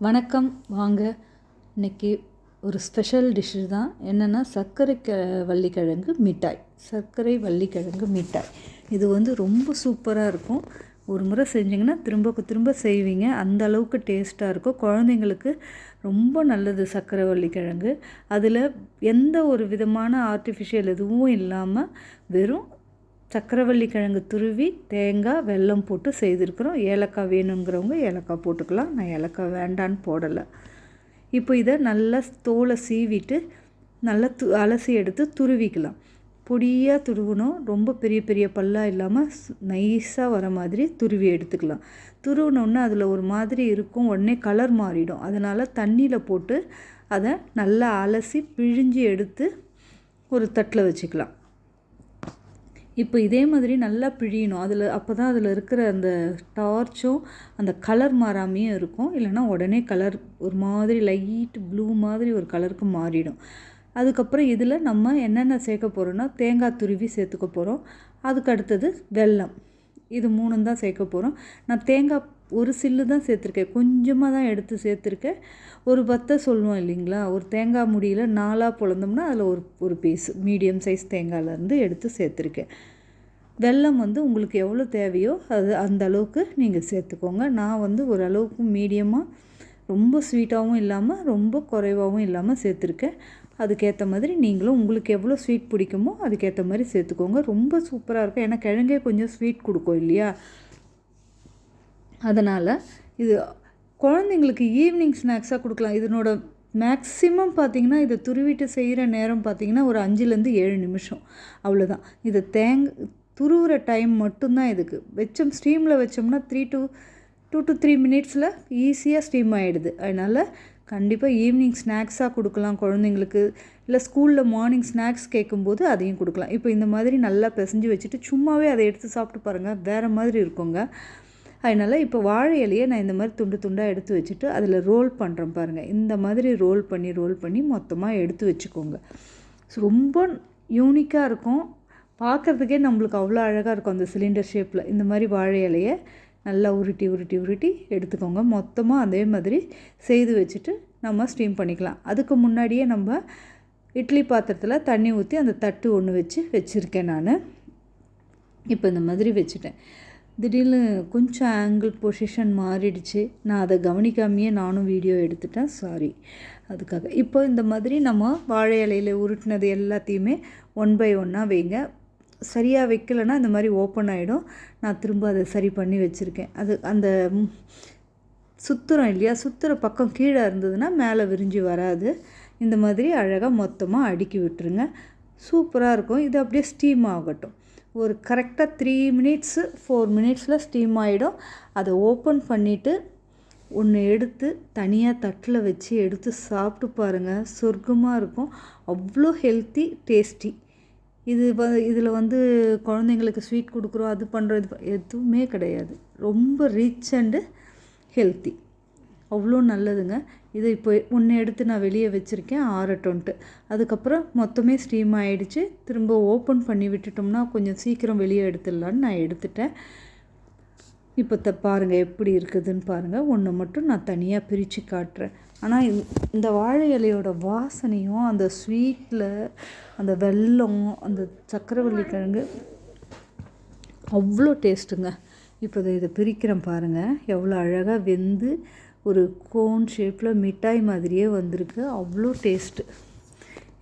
வணக்கம். வாங்க, இன்றைக்கி ஒரு ஸ்பெஷல் டிஷ்ஷு தான். என்னென்னா வள்ளிக்கிழங்கு மிட்டாய். சர்க்கரை வள்ளிக்கிழங்கு மிட்டாய் இது ரொம்ப சூப்பராக இருக்கும். ஒரு முறை செஞ்சிங்கன்னா திரும்ப செய்வீங்க. அந்த அளவுக்கு டேஸ்ட்டாக இருக்கும். குழந்தைங்களுக்கு ரொம்ப நல்லது சர்க்கரை வள்ளிக்கிழங்கு. அதில் எந்த ஒரு விதமான ஆர்டிஃபிஷியல் எதுவும் இல்லாமல் வெறும் சக்கரவள்ளி கிழங்கு துருவி தேங்காய் வெல்லம் போட்டு செய்திருக்கிறோம். ஏலக்காய் வேணுங்கிறவங்க ஏலக்காய் போட்டுக்கலாம். நான் ஏலக்காய் வேண்டான்னு போடலை. இப்போ இதை நல்லா தோலை சீவிட்டு நல்லா அலசி எடுத்து துருவிக்கலாம். பொடியாக துருவணும். ரொம்ப பெரிய பெரிய பல்லாக இல்லாமல் நைஸாக வர மாதிரி துருவி எடுத்துக்கலாம். துருவினோன்னா அதில் ஒரு மாதிரி இருக்கும், உடனே கலர் மாறிடும். அதனால் தண்ணியில் போட்டு அதை நல்லா அலசி பிழிஞ்சி எடுத்து ஒரு தட்டில் வச்சுக்கலாம். இப்போ இதே மாதிரி நல்லா பிழியணும். அப்போ தான் அதில் இருக்கிற அந்த டார்ச்சும் அந்த கலர் மாறாமையும் இருக்கும். இல்லைனா உடனே கலர் ஒரு மாதிரி லைட் ப்ளூ மாதிரி ஒரு கலருக்கு மாறிடும். அதுக்கப்புறம் இதில் நம்ம என்னென்ன சேர்க்க போகிறோன்னா தேங்காய் துருவி சேர்த்துக்க போகிறோம். அதுக்கு அடுத்தது வெல்லம். இது 3 தான் சேர்க்க போகிறோம். நான் தேங்காய் ஒரு சில்லு தான் சேர்த்துருக்கேன். கொஞ்சமாக தான் எடுத்து சேர்த்துருக்கேன். ஒரு பத்தை சொல்லுவோம் இல்லைங்களா, ஒரு தேங்காய் முடியில் 4ஆக பொழந்தோம்னா அதில் ஒரு பீஸ் மீடியம் சைஸ் தேங்காயிலேருந்து எடுத்து சேர்த்துருக்கேன். வெல்லம் உங்களுக்கு எவ்வளோ தேவையோ அந்த அளவுக்கு நீங்கள் சேர்த்துக்கோங்க. நான் ஓரளவுக்கு மீடியமாக, ரொம்ப ஸ்வீட்டாகவும் இல்லாமல் ரொம்ப குறைவாகவும் இல்லாமல் சேர்த்துருக்கேன். அதுக்கேற்ற மாதிரி நீங்களும் உங்களுக்கு எவ்வளோ ஸ்வீட் பிடிக்குமோ அதுக்கேற்ற மாதிரி சேர்த்துக்கோங்க. ரொம்ப சூப்பராக இருக்கும். ஏன்னா கிழங்கே கொஞ்சம் ஸ்வீட் கொடுக்கும் இல்லையா, அதனால் இது குழந்தைங்களுக்கு ஈவினிங் ஸ்நாக்ஸாக கொடுக்கலாம். இதனோட மேக்ஸிமம் பார்த்திங்கன்னா இதை துருவிட்டு செய்கிற நேரம் பார்த்திங்கன்னா ஒரு 5லேருந்து 7 நிமிஷம் அவ்வளோதான். இதை துருவுற டைம் மட்டும்தான் இதுக்கு. ஸ்டீமில் வச்சோம்னா 2 to 3 மினிட்ஸில் ஈஸியாக ஸ்டீம் ஆகிடுது. அதனால் கண்டிப்பாக ஈவினிங் ஸ்நாக்ஸாக கொடுக்கலாம் குழந்தைங்களுக்கு. இல்லை ஸ்கூலில் மார்னிங் ஸ்நாக்ஸ் கேட்கும்போது அதையும் கொடுக்கலாம். இப்போ இந்த மாதிரி நல்லா பிசைஞ்சு வச்சுட்டு சும்மாவே அதை எடுத்து சாப்பிட்டு பாருங்கள், வேறு மாதிரி இருக்குங்க. அதனால் இப்போ வாழை இலையை நான் இந்த மாதிரி துண்டாக எடுத்து வச்சுட்டு அதில் ரோல் பண்ணுறேன் பாருங்கள். இந்த மாதிரி ரோல் பண்ணி மொத்தமாக எடுத்து வச்சுக்கோங்க. ரொம்ப யூனிக்காக இருக்கும். பார்க்குறதுக்கே நம்மளுக்கு அவ்வளோ அழகாக இருக்கும் அந்த சிலிண்டர் ஷேப்பில். இந்த மாதிரி வாழை இலையை நல்லா உருட்டி எடுத்துக்கோங்க. மொத்தமாக அதே மாதிரி செய்து வச்சுட்டு நம்ம ஸ்டீம் பண்ணிக்கலாம். அதுக்கு முன்னாடியே நம்ம இட்லி பாத்திரத்தில் தண்ணி ஊற்றி அந்த தட்டு ஒன்று வச்சுருக்கேன் நான். இப்போ இந்த மாதிரி வச்சுட்டேன். திடீர்னு கொஞ்சம் ஆங்கிள் பொசிஷன் மாறிடுச்சு. நான் அதை கவனிக்காமையே நானும் வீடியோ எடுத்துட்டேன், சாரி அதுக்காக. இப்போ இந்த மாதிரி நம்ம வாழை இலையில் உருட்டினது எல்லாத்தையுமே 1 by 1 வைங்க. சரியாக வைக்கலைன்னா இந்த மாதிரி ஓப்பன் ஆகிடும். நான் திரும்ப அதை சரி பண்ணி வச்சுருக்கேன். அந்த சுற்றுறோம் இல்லையா, சுற்றுற பக்கம் கீழே இருந்ததுன்னா மேலே விரிஞ்சு வராது. இந்த மாதிரி அழகாக மொத்தமாக அடுக்கி விட்டுருங்க. சூப்பராக இருக்கும். இது அப்படியே ஸ்டீம் ஆகட்டும். ஒரு கரெக்டாக 3 மினிட்ஸு 4 மினிட்ஸில் ஸ்டீம் ஆகிடும். அதை ஓப்பன் பண்ணிவிட்டு ஒன்று எடுத்து தனியாக தட்டில் வச்சு எடுத்து சாப்பிட்டு பாருங்கள். சொர்க்கமாக இருக்கும். அவ்வளோ ஹெல்த்தி, டேஸ்டி. இதில் குழந்தைங்களுக்கு ஸ்வீட் கொடுக்குறோம், அது பண்ணுறது எதுவுமே கிடையாது. ரொம்ப ரிச் அண்டு ஹெல்த்தி, அவ்வளோ நல்லதுங்க. இதை இப்போ ஒன்று எடுத்து நான் வெளியே வச்சுருக்கேன் ஆறட்டோன்ட்டு. அதுக்கப்புறம் மொத்தமே ஸ்டீம் ஆகிடுச்சு. திரும்ப ஓப்பன் பண்ணி விட்டுட்டோம்னா கொஞ்சம் சீக்கிரம் வெளியே எடுத்துடலான்னு நான் எடுத்துட்டேன். இப்போ பாருங்கள் எப்படி இருக்குதுன்னு பாருங்கள். ஒன்று மட்டும் நான் தனியாக பிரித்து காட்டுறேன். ஆனால் இந்த வாழை இலையோட வாசனையும் அந்த ஸ்வீட்டில் அந்த வெல்லம் அந்த சக்கரவள்ளி கிழங்கு அவ்வளோ டேஸ்ட்டுங்க. இப்போ இதை பிரிக்கிறேன் பாருங்கள். எவ்வளோ அழகாக வெந்து ஒரு கோன் ஷேப்பில் மிட்டாய் மாதிரியே வந்திருக்கு. அவ்வளோ டேஸ்ட்டு.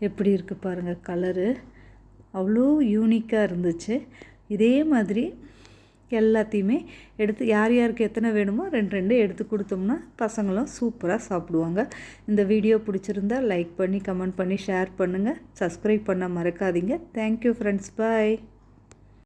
எப்படி இருக்குது பாருங்கள், கலரு அவ்வளோ யூனிக்காக இருந்துச்சு. இதே மாதிரி எல்லாத்தையுமே எடுத்து யாருக்கு எத்தனை வேணுமோ 2 எடுத்து கொடுத்தோம்னா பசங்களும் சூப்பராக சாப்பிடுவாங்க. இந்த வீடியோ பிடிச்சிருந்தா லைக் பண்ணி, கமெண்ட் பண்ணி, ஷேர் பண்ணுங்கள். சப்ஸ்கிரைப் பண்ண மறக்காதீங்க. தேங்க்யூ ஃப்ரெண்ட்ஸ், பாய்.